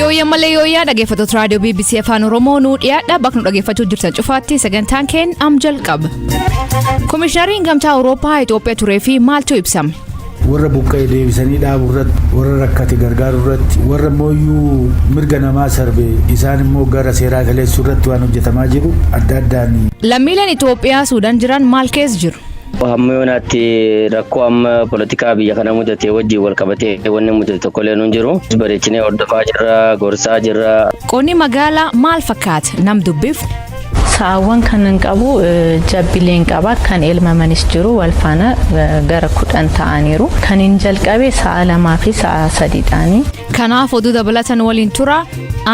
Yooyyaa malee yooyyaa dhaggeeffattoota raadiyoo BBC Afaan Oromoo nuu dhiyaadha bakka nu dhaggeeffachuu jirtan cufaatti sagantaan keen am jalqaba. Komishinariin Gamtaa Awurooppaa Itoophiyaa turee fi maaltu ibsame? Warra buqqa'ee deebisanii dhaabu irratti, warra rakkate gargaaru irratti, warra mooyyuu mirga namaa sarbe isaan immoo gara seeraa galeessuu irratti waan hojjetamaa jiru adda addaan. Lammiileen Itoophiyaa Suudaan jiran maal keessa jiru? Hammayyoonatti rakkoo amma poolitikaa biyya kana mudatee wajjin wal qabatee wanni mudate tokko illee hin jiru. Bareechinee hordofaa jirra, gorsaa jirra. Qonni magaalaa maal fakkaata nam dubbiif? Saawwan kan qabu jabbileen qaba kan elmamanis jiru wal faana gara 10 ta'aniiru. Kan hin jalqabe sa'a 2 fi sa'a 3 ta'anii. Kanaaf oduu dabalatan waliin tura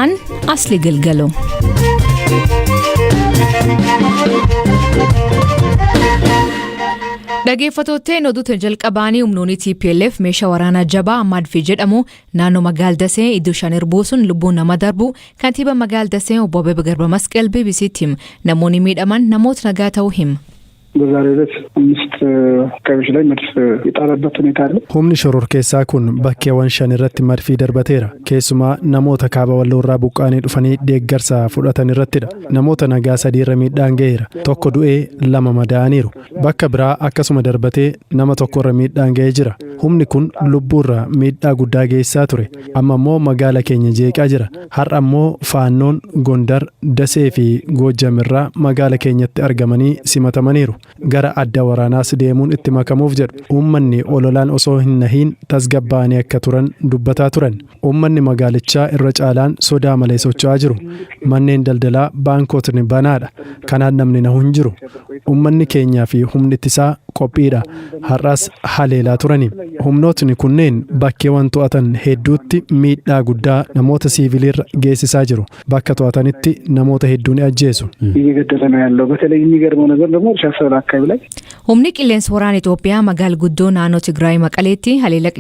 an asli galgaloo. Dhaggeeffattootni oduutti jalqabaanii humnoonni TPLF meeshaa waraanaa jabaa Madfi jedhamu naannoo Magaaldasee iddoo shan buusuun lubbuun nama darbu kantiiba Magaaldasee obbo Abeebe Garba Masqal BBC'tti hima. Namoonni miidhaman namoota nagaa ta'uu hima. በዛሬው ዕለት 5 አካባቢዎች ላይ መድፍ የጣለበት ሁኔታ አለ። humni shororkeessaa kun bakkeewwan 5 irratti madfii darbateera. Keessumaa namoota kaaba walloorraa buqqaanii dhufanii deeggarsa fudhatan irrattidha. Namoota nagaa 3 irra miidhaan ga'eera. Tokko du'ee 2 madaa'aniiru. Bakka biraa akkasuma darbatee nama tokko irra miidhaan ga'ee jira. Humni kun lubbuurra miidhaa guddaa geessaa ture. Amma immoo magaala keenya jeeqaa jira. Har'a immoo faannoon Gondar, Dasee fi Goojjamirraa magaala keenyatti argamanii simatamaniiru. Gara adda waraanaas deemuun itti makamuuf jedhu. Uummanni ololaan osoo hin nahiin tasgabbaa'anii akka turan dubbataa turan. Uummanni magaalichaa irra caalaan sodaa malee socho'aa jiru. Manneen daldalaa baankotni banaadha. Kanaan namni nahu hin jiru. Uummanni keenyaa fi humni ittisaa qophiidha. Har'as haleelaa turani. Humnootni kunneen bakkeewwan to'atan hedduutti miidhaa guddaa namoota siviilirra geessisaa jiru. Bakka to'atanitti namoota hedduu ni ajjeesu. Humni qilleensa waraana Itoophiyaa magaalaa guddoo naannoo Tigraay Maqaleetti haleela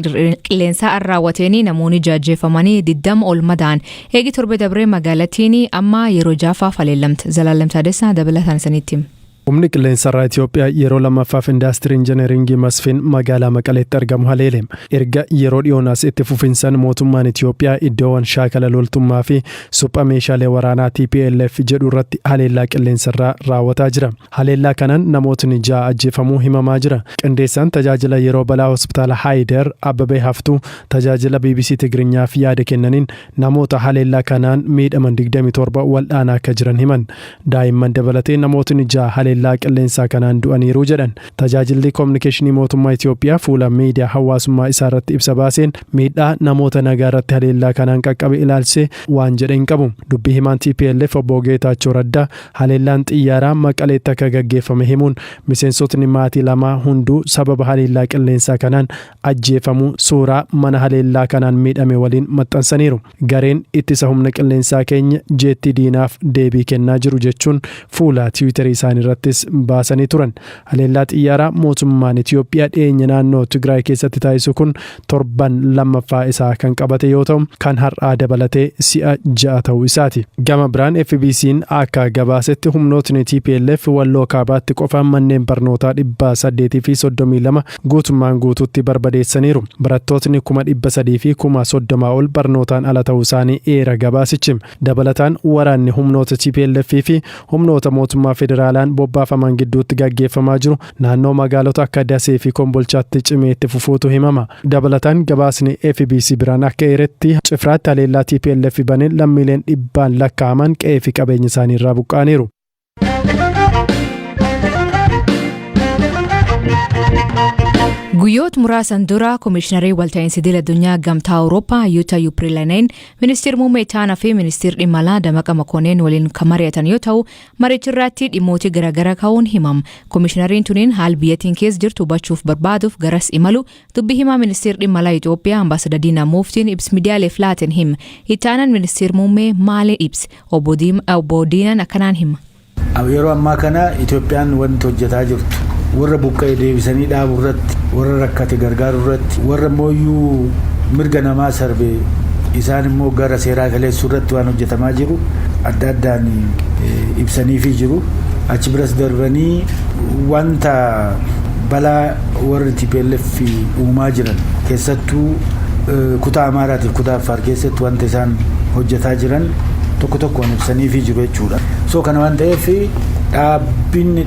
qilleensaa arraawwateeni namoonni jajjeefamanii 20 ol madaan eegi torbe dabree magaalattiin amma yeroo jaafaaf haleelamte. Zalaalam Taadessaa dabalataan sanitti. Humni qilleensarraa Itoophiyaa yeroo lammaffaaf indaastirii injineeringii Masfiin magaalaa Maqaleetti argamu haleelem. Erga yeroo dhiyoonaas itti fufinsaan mootummaan Itoophiyaa iddoowwan shaakala loltummaa fi supha meeshaalee waraanaa TPLF jedhu irratti haleellaa qilleensarraa raawwataa jira. Haleellaa kanaan namootni 6 ajjeefamuu himamaa jira. Qindeessaan tajaajila yeroo balaa hospitaala Haayider Abbabee Haftuu tajaajila BBC Tigiriinyaaf yaada kennaniin namoota haleellaa kanaan miidhaman 27 wal'aanaa akka jiran himan. Daa'imman dabalatee namootni 6 haleellaa qilleensaa kanaan du'aniiru jedhan. Tajaajilli kominikeeshinii mootummaa Itoophiyaa fuula miidiyaa hawaasummaa isaa irratti ibsa baaseen miidhaa namoota nagaa irratti haleellaa kanaan qaqqabe ilaalsee waan jedhe hin qabu. Dubbii himaan TPLF obbo Geetaachoo Raddaa haleellaan xiyyaaraa Maqaleetti akka gaggeeffame himuun miseensotni maatii lamaa hunduu sababa haleellaa qilleensaa kanaan ajjeefamuu suuraa mana haleellaa kanaan miidhame waliin maxxansaniiru. Gareen ittisa humna qilleensaa keenya jeetti diinaaf deebii kennaa jiru jechuun fuula Tiwiitarii isaanii irratti baasanii turan. Haleellaa xiyyaaraa mootummaan Itoophiyaa dhiyeenya naannoo Tigraay keessatti taasisu kun torban lammaffaa isaa kan qabate yoo ta'u kan har'aa dabalatee si'a 6 ta'uu isaati. Gama biraan FBC'n akka gabaasetti humnootni TPLF walloo kaabaatti qofa manneen barnootaa 832 guutummaan guutuutti barbadeessaniiru. Barattootni 300,000 fi 30,000 ol barnootaan ala ta'uu isaanii eera gabaasichi. Dabalataan waraanni humnoota TPLF fi humnoota mootummaa federaalaan bobbaafaman gidduutti gaggeeffamaa jiru naannoo magaalota akka Dasee fi Kombolchaatti cimee itti fufuutu himama. Dabalataan gabaasni FBC biraan akka eeretti cifraatti haleellaa TPLF baneen lammiileen 100 lakkaa'aman qe'ee fi qabeenya isaanii irraa buqqaaniiru. Guyyoota muraasan dura Komishinarrii Walta'iinsa Idil Addunyaa Gamtaa Awurooppaa Yuuta Yuupiriilaneen Ministeera Muummee Taanaa fi Ministeera Dhimma Alaa Damaqa Makoonneen waliin kan mari'atan yoo ta'u marichirratti dhimmoota garaagaraa ka'uun himama. Komishinarriin tuniin haal biyyattiin keessa jirtu hubachuuf barbaaduuf garas imalu dubbii himaa Ministeera Dhimma Alaa Itoophiyaa Ambaasaadar Diinaa Muuftiin ibsa miidiyaaleef laateen hima. Ittaanaan Ministeera Muummee maali ibsa? Obbo Diinaan akkanaan hima. Yeroo ammaa kana Itoophiyaan wanti hojjetaa jirtu warra buqqa'ee deebisanii dhaabu irratti, warra rakkate gargaaru irratti, warra mooyyuu mirga namaa sarbe isaan immoo gara seeraa galeessuu irratti waan hojjetamaa jiru adda addaan ibsaniifii jiru. Achi biras darbanii wanta balaa warri TPLF uumaa jiran keessattuu kutaa Amaaraatiif kutaa Affaar keessatti wanta isaan hojjetaa jiran tokko tokkoon ibsanii fi jiru jechuudha. So kana waan ta'eef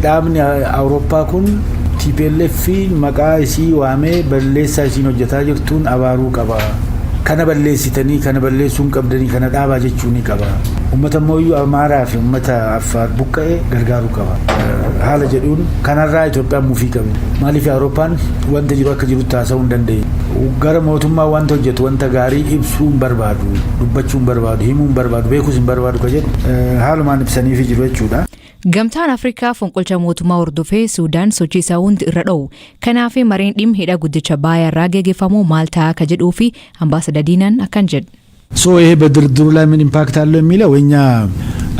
dhaabni Awurooppaa kun TPLF maqaa isii waamee balleessaa isiin hojjetaa jirtuun abaaruu qaba. Kana balleessitanii kana balleessuun qabdanii kana dhaabaa jechuu ni qaba. Uummata mooyyuu Amaaraa fi uummata Affaar buqqa'ee gargaaruu qaba. Haala jedhuun kanarraa Itoophiyaan muufii qabdi. Maaliif Awurooppaan wanta jiru akka jirutti haasa'uu hin dandeenye. Gara mootummaa wanta hojjetu wanta gaarii ibsuu hin barbaadu, dubbachuu hin barbaadu, himuu hin barbaadu, beekuus hin barbaadu ka jedhu haalumaan ibsaniifi jiru jechuudha. Gamtaan Afrikaa fonqolcha mootummaa hordofee Suudaan sochii isaa hundi irra dha'u. Kanaaf mareen dhimma hidha guddicha Abbayyaa irraa gaggeeffamu maal ta'a ka jedhuu fi Ambaasaadar Diinaan akkan jedhu. ይሄ በድርድሩ ላይ ምን ኢምፓክት አለው የሚለው እኛ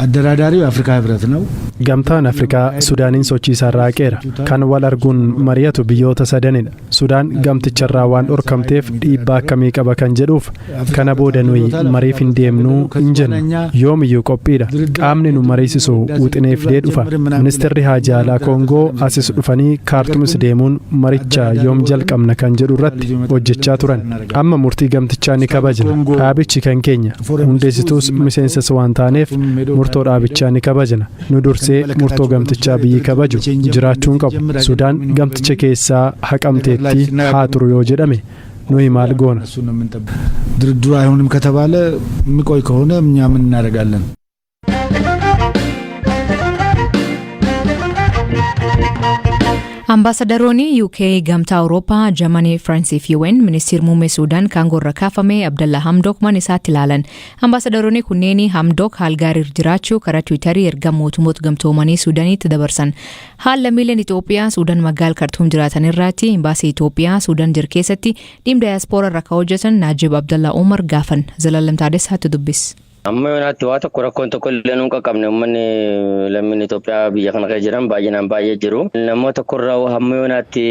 አደራዳሪው አፍሪካ ህብረት ነው። Gamtaan Afrikaa Sudaaniin sochii isaa raaqeera. Kan wal arguun mari'atu biyyoota sadanidha. Sudaan gamticharraa waan dhorkamteef dhiibbaa akkamii qaba kan jedhuuf kana booda nuyi mariif hin deemnuu hin jennu. Yoomiyyuu qophiidha. Qaamni nu mariisisu wuxineef dee dhufa. Ministeerri Haajaa Alaa Koongoo asis dhufanii Kaartumis deemuun maricha yoom jalqabna kan jedhu irratti hojjechaa turan. Amma murtii gamtichaa ni kabajna. Dhaabichi kan keenya. Hundeessituus miseensas waan taaneef murtoo dhaabichaa ni kabajna. Nu dursee murtoo gamtichaa biyyi kabaju jiraachuun qabu. Sudaan gamticha keessaa haqamteetti haa turu yoo jedhame nuyi maal goona? ድርድሩ አይሆንም ከተባለ የሚቆይ ከሆነ እኛ ምን እናደርጋለን? Ambaasaadaroonni UK gamtaa Awurooppaa Jarmanii Firansii fi UN ministeerri muummee Suudaan kan gorra kaafame Abdalla Hamdok mana isaatti ilaalan. Ambaasaadaroonni kunneen Hamdok haal gaarii jiraachuu karaa Tiwiitarii erga mootummoota gamtoomanii Suudaanitti dabarsan. Haal lammiileen Itoophiyaa Suudaan magaalaa Kartuum jiraatan irratti imbaasii Itoophiyaa Suudaan jiru keessatti dhimma daayaspooraa irra hojjetan Naajib Abdallaa Umar gaafan. Zalaalam Taadessaatti dubbis. Amma yoonatti waa tokko rakkoon tokko illee nuun qaqqabne uummanni lammiin Itoophiyaa biyya kana keessa jiran baay'inaan baay'ee jiru. Namoota tokkorraa hamma yoonatti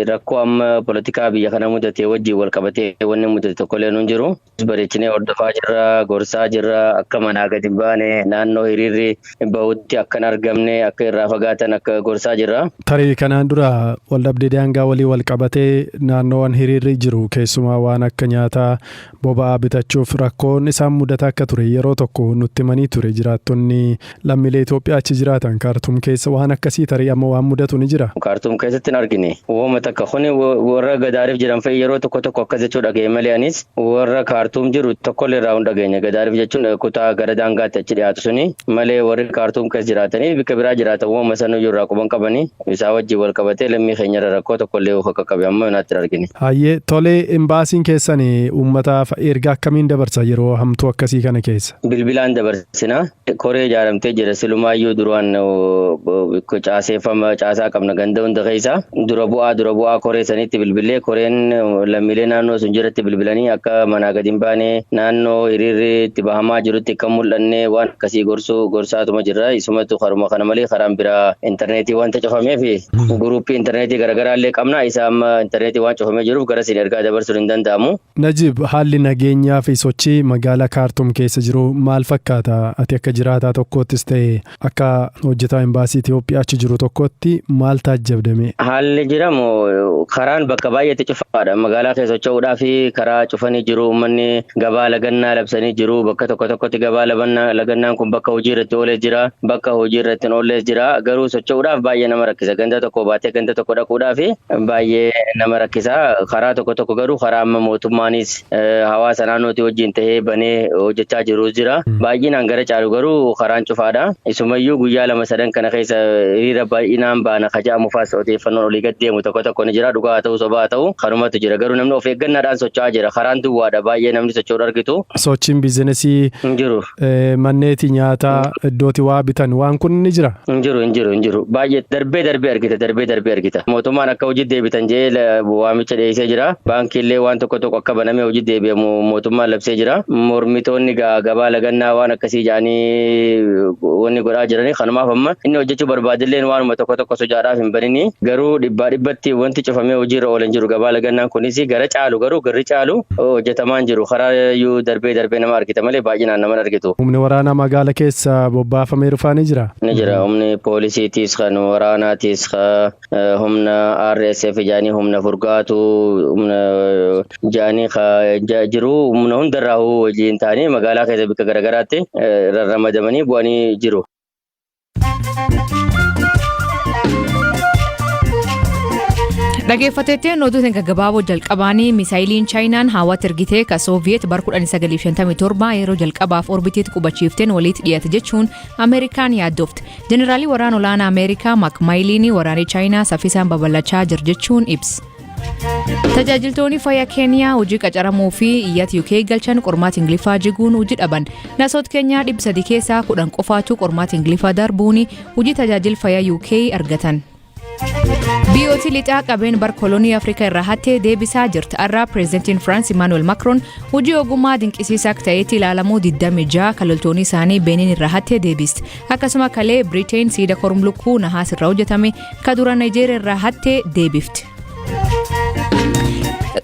rakkoo amma poolitikaa biyya kana mudate wajjin wal qabatee wanni mudate tokko illee nuun jiru. Bareechinee hordofaa jirra, gorsaa jirra, akka manaa gadi hin baane naannoo hiriirri bahutti akka hin argamne akka irraa fagaatan akka gorsaa jirra. Tarii kanaan dura waldhabdee daangaa walii wal qabatee naannoowwan hiriirri jiru keessumaa waan akka nyaataa boba'aa bitachuuf rakkoon isaan mudata akka ture yeroo tokko nutti manii ture jiraattonni lammiilee Itoophiyaa achi jiraatan Kaartuum keessa waan akkasii tarii amma waan mudatu ni jira. Kaartuum keessatti hin argine. Uumama takka kuni warra Gadaariif jiran fa'i yeroo tokko tokko akkas jechuu dhaga'e malee anis warra Kaartuum jiru tokkollee irraa hin dhageenye. Gadaariif jechuun kutaa gara daangaatti achi dhiyaatu suni malee warri Kaartuum keessa jiraatanii bikka biraa jiraatan uumama sanuu irraa quban qabanii isaa wajjin wal qabatee lammii keenya rakkoo tokkollee akka qabe amma yoonatti argine. Hayyee tolee imbaasiin keessan uummataaf erga akkamiin dabarsa yeroo hamtuu akkasii kana keessa? Bilbilaan dabarsina. Koree ijaaramtee jira silumaayyuu duraan caasaa qabna ganda hunda keessa dura bu'aa koree sanitti bilbilee koreen lammiilee naannoo sun jiratti bilbilanii akka manaa gadi hin baane naannoo hiriirri itti bahamaa jirutti kan mul'anne waan akkasii gorsaatuma jirra. Isumatu karuma kana malee karaan biraa intarneetii wanta cufamee fi guruuppii intarneetii garaagaraa illee qabna. Isa amma intarneetii waan cufamee jiruuf gara siin ergaa dabarsuun hin danda'amu. Najib haalli nageenyaa fi sochii magaalaa Kaartuum keessa jiru maal fakkaata? Ati akka jiraataa tokkottis ta'e akka hojjetaa imbaasii Itoophiyaa achi jiru tokkotti maal taajjabdame? Haalli jiramu karaan bakka baay'eetti cufaadha. Magaalaa keessa socho'uudhaa fi karaa cufanii jiru. Uummanni gabaa lagannaa labsanii jiru. Bakka tokkotti gabaa lagannaan kun bakka hojii irratti oolee jira. Bakka hojii irratti hin oollees jira. Garuu socho'uudhaaf baay'ee nama rakkisa. Ganda tokko baatee ganda tokko dhaquudhaaf baay'ee nama rakkisa. Karaa tokko garuu karaa amma mootummaanis hawaasa naannootii wajjin ta'ee banee hojjechaa jiru jira. Baay'inaan gara caalu garuu karaan cufaadha. Isumayyuu guyyaa 2-3 kana keessa hiriira baay'inaan baana kaja'amu faas odeeffannoon olii gad deemu tokko ni jira. Dhugaa ta'uu sobaa ta'uu karumatu jira. Garuu namni of eeggannaadhaan socho'aa jira. Karaan duwwaadha. Baay'ee namni socho'uu argitu. Sochiin biizinesii hin jiru. Manneeti nyaataa iddooti waa bitan waan kun ni jira. Hin jiru. Baay'ee darbee argita. Mootummaan akka hojii deebitan jedhee waamicha dhiyeessee jira. Baankiillee waan tokko akka banamee hojii deebi'amu mootummaan labsee jira. Mormitoonni gabaa lagannaa waan akkasii jedhanii wanni godhaa jiranii kanumaaf amma inni hojjechuu barbaadilleen waanuma tokko sojaadhaaf hin banini garuu dhibbatti wanti cufamee hojiirra oolan jiru gabaa lagannaan kunis gara caalu garuu garri caalu hojjetamaan jiru karaayyuu darbee nama argita malee baay'inaan nama argitu. Humni waraanaa magaala keessa bobbaafamee dhufaa ni jira? Ni jira. Humni poolisiitiis kan waraanaatiis humna RSF jaanii humna furgaatu humna jaanii jiru humna hundarraa hojiin taanii magaalaa keessa bika garagaraatti rarramadamanii bu'anii jiru. Dhaggeeffattoonni oduutiin gaggabaaboo jalqabaanii misaayiliin chaayinaan hawwaatti ergitee ka Sooviyeet bara 1957 yeroo jalqabaaf orbitiitti qubachiifteen walitti dhiyaate jechuun Ameerikaan yaaddofte. Jeneraalii waraana olaanaa Ameerikaa Makmaayiliin waraanni chaayinaa saffisaan babal'achaa jira jechuun ibse. Tajaajiltoonni fayyaa Keeniyaa hojii qacaramuu fi iyyata UK galchan qormaata Ingiliffaa jiguun hojii dhaban. Nasoota Keenyaa 300 keessaa 10 qofaatu qormaata Ingiliffaa darbuun hojii tajaajila fayyaa UK argatan. Biyyooti lixaa qabeen bar kolonii Afrikaa irraa hattee deebisaa jirti. Arraa pireezidantiin Firaans Emmanuel Macron hojii ogummaa dinqisiisaa ta'etti ilaalamuu 26 kaloltoonni isaanii Benin irraa hattee deebisti. Akkasuma kalee Biriteen siida kormlukkuu nahaas irraa hojjetame ka dura Nigeeriyaa irraa hattee deebifti.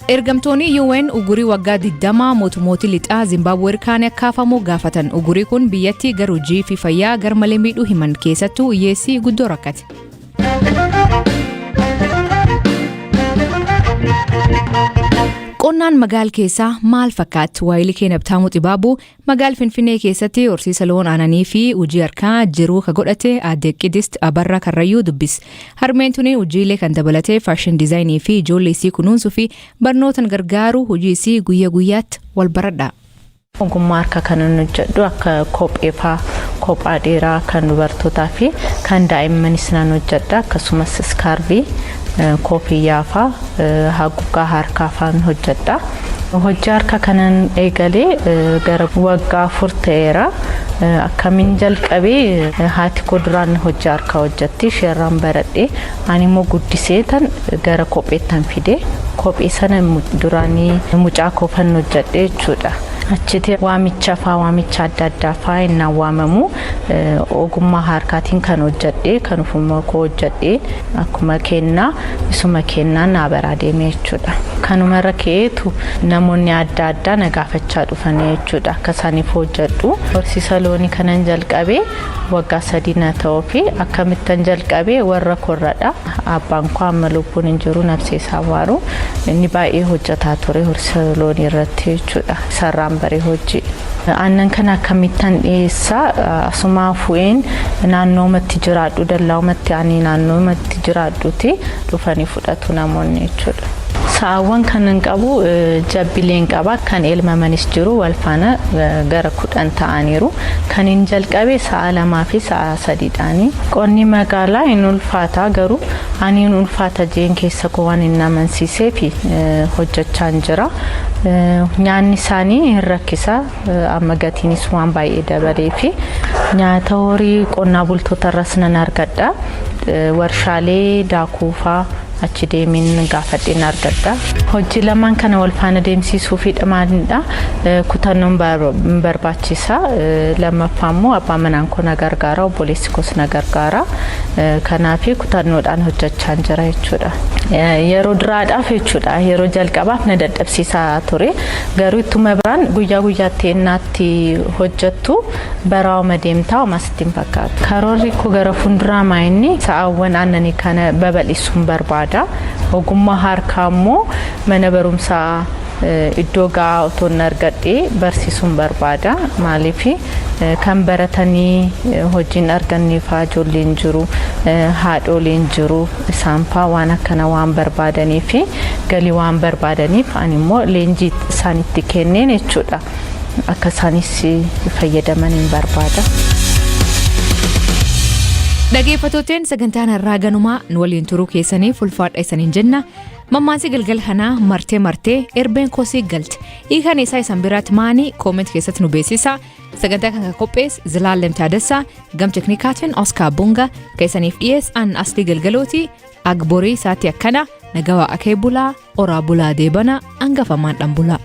Ergamtoonni UN ugurii waggaa 20 mootummoota lixaa Zimbabwe irkaan akkaafamu gaafatan. Ugurii kun biyyattii gara hojii fi fayyaa gar malee miidhuu himan keessattuu hiyyeessii guddoo rakkate. Qonnaan magaal keessaa maal fakkaatti? Waayilii keenya Bitaamuu Xibaabuu magaal Finfinnee keessatti horsiisa loon aananii fi hojii harkaa jiruu ka godhate aadde Qidist Abarraa Karrayyuu dubbis. Harmeen tuni hojiilee kan dabalatee faashin diizaayinii fi ijoollee isii kunuunsuu fi barnootan gargaaru hojii isii guyyaa guyyaatti wal baradha. Ogummaa harkaa kan hojjedhu akka kophee fa'aa, kophaa dheeraa kan dubartootaa fi kan daa'immanis nan hojjedha. Akkasumas iskaarbii, koofiyyaa fa'aa, haguugaa harkaa fa'aan hojjedha. Hojii harkaa kanan eegalee gara waggaa 4 ta'eera. Akkamiin jalqabee haati koo duraan hojii harkaa hojjetti isheerraan baradhee ani immoo guddiseetan gara kopheettan fide. Kophee sana duraanii mucaa koofan hojjedhe jechuudha. Achitti waamicha adda addaa fa'aa inni waamamu ogummaa harkaatiin kan hojjedhe kan ufuma koo hojjedhe akkuma kennaa isuma kennaa naa baraa deemee jechuudha. Kanuma irra ka'eetu namoonni adda addaa na gaafachaa dhufanii jechuudha akka isaaniif hojjedhu. Horsiisa loonii kanan jalqabee waggaa 3 na ta'uu fi akkamittan jalqabee warra korradha. Abbaan koo amma lubbuun hin jiru nafseesaa waaru inni baay'ee hojjetaa ture horsiisa loonii irratti jechuudha. Sarraan baree hojii. Aannan kana akkamittan dhiyeessaa asuma fu'een naannoomatti jiraadhu dallaa'umatti ani naannoomatti jiraadhuti dhufanii fudhatu namoonni jechuudha. Saawwan kanan qabu jabbileen qaba kan elmamanis jiru wal faana gara 10 ta'aniiru kan hin jalqabe sa'a 2 fi sa'a 3 dhaani. Qonni magaalaa hin ulfaata garuu ani hin ulfaata jeen keessa koo waan hin amansiisee fi hojjechaa jira. Nyaanni isaanii hin rakkisa amma gatiinis waan baay'ee dabalee fi nyaata horii qonnaa bultoota irras nan argadha. Warshaalee daakuufaa achi deemin gaafadheen argadha. Hojii lamaan kana wal faana deemsisuu fi dhamaadha. Kutannoon barbaachisa. Lammaffaa immoo abbaa manaan koo na gargaara, obboleessi koos na gargaara. Kanaaf kutannoodhaan hojjechaa jira jechuudha. Yeroo duraadhaaf jechuudha. Yeroo jalqabaaf na dadhabsiisaa ture. Garuu ittuma biraan guyyaa guyyaatti ennaatti hojjettu baraawuma deemtaa masittiin fakkaatu. Karoorri koo gara fuulduraa maayinni sa'aawwan aannanii kana babal'isuun barbaada. Ogummaa harkaa immoo mana barumsaa iddoo gahaa otoo argadhee barsiisuun barbaada. Maaliif kan baratanii hojiin arganneefaa ijoolleen jiru, haadholeen jiru isaan fa'aa waan akkana waan barbaadanii fi galii waan barbaadaniif ani immoo leenjii isaanitti kenneen jechuudha. Akka isaanis fayyadamaniin barbaada. Dhaggeeffattoonni sagantaan irraa ganumaa nu waliin turuu keessaniif ulfaadha isaniin jenna. Mammaansi galgala kanaa martee erbeen kosii galte. Hiikan isaa isan biraatti maanii kooment keessatti nu beeksisa. Sagantaa kan qophees Zilaalem Taadassaa gam teknikaatiin Oskar Bunga keessaniif dhiyeessan Asli Galgalooti Agborii isaatti akkana nagawaa akee bulaa oraa bulaa deebana hangafamaan dhan bulaa.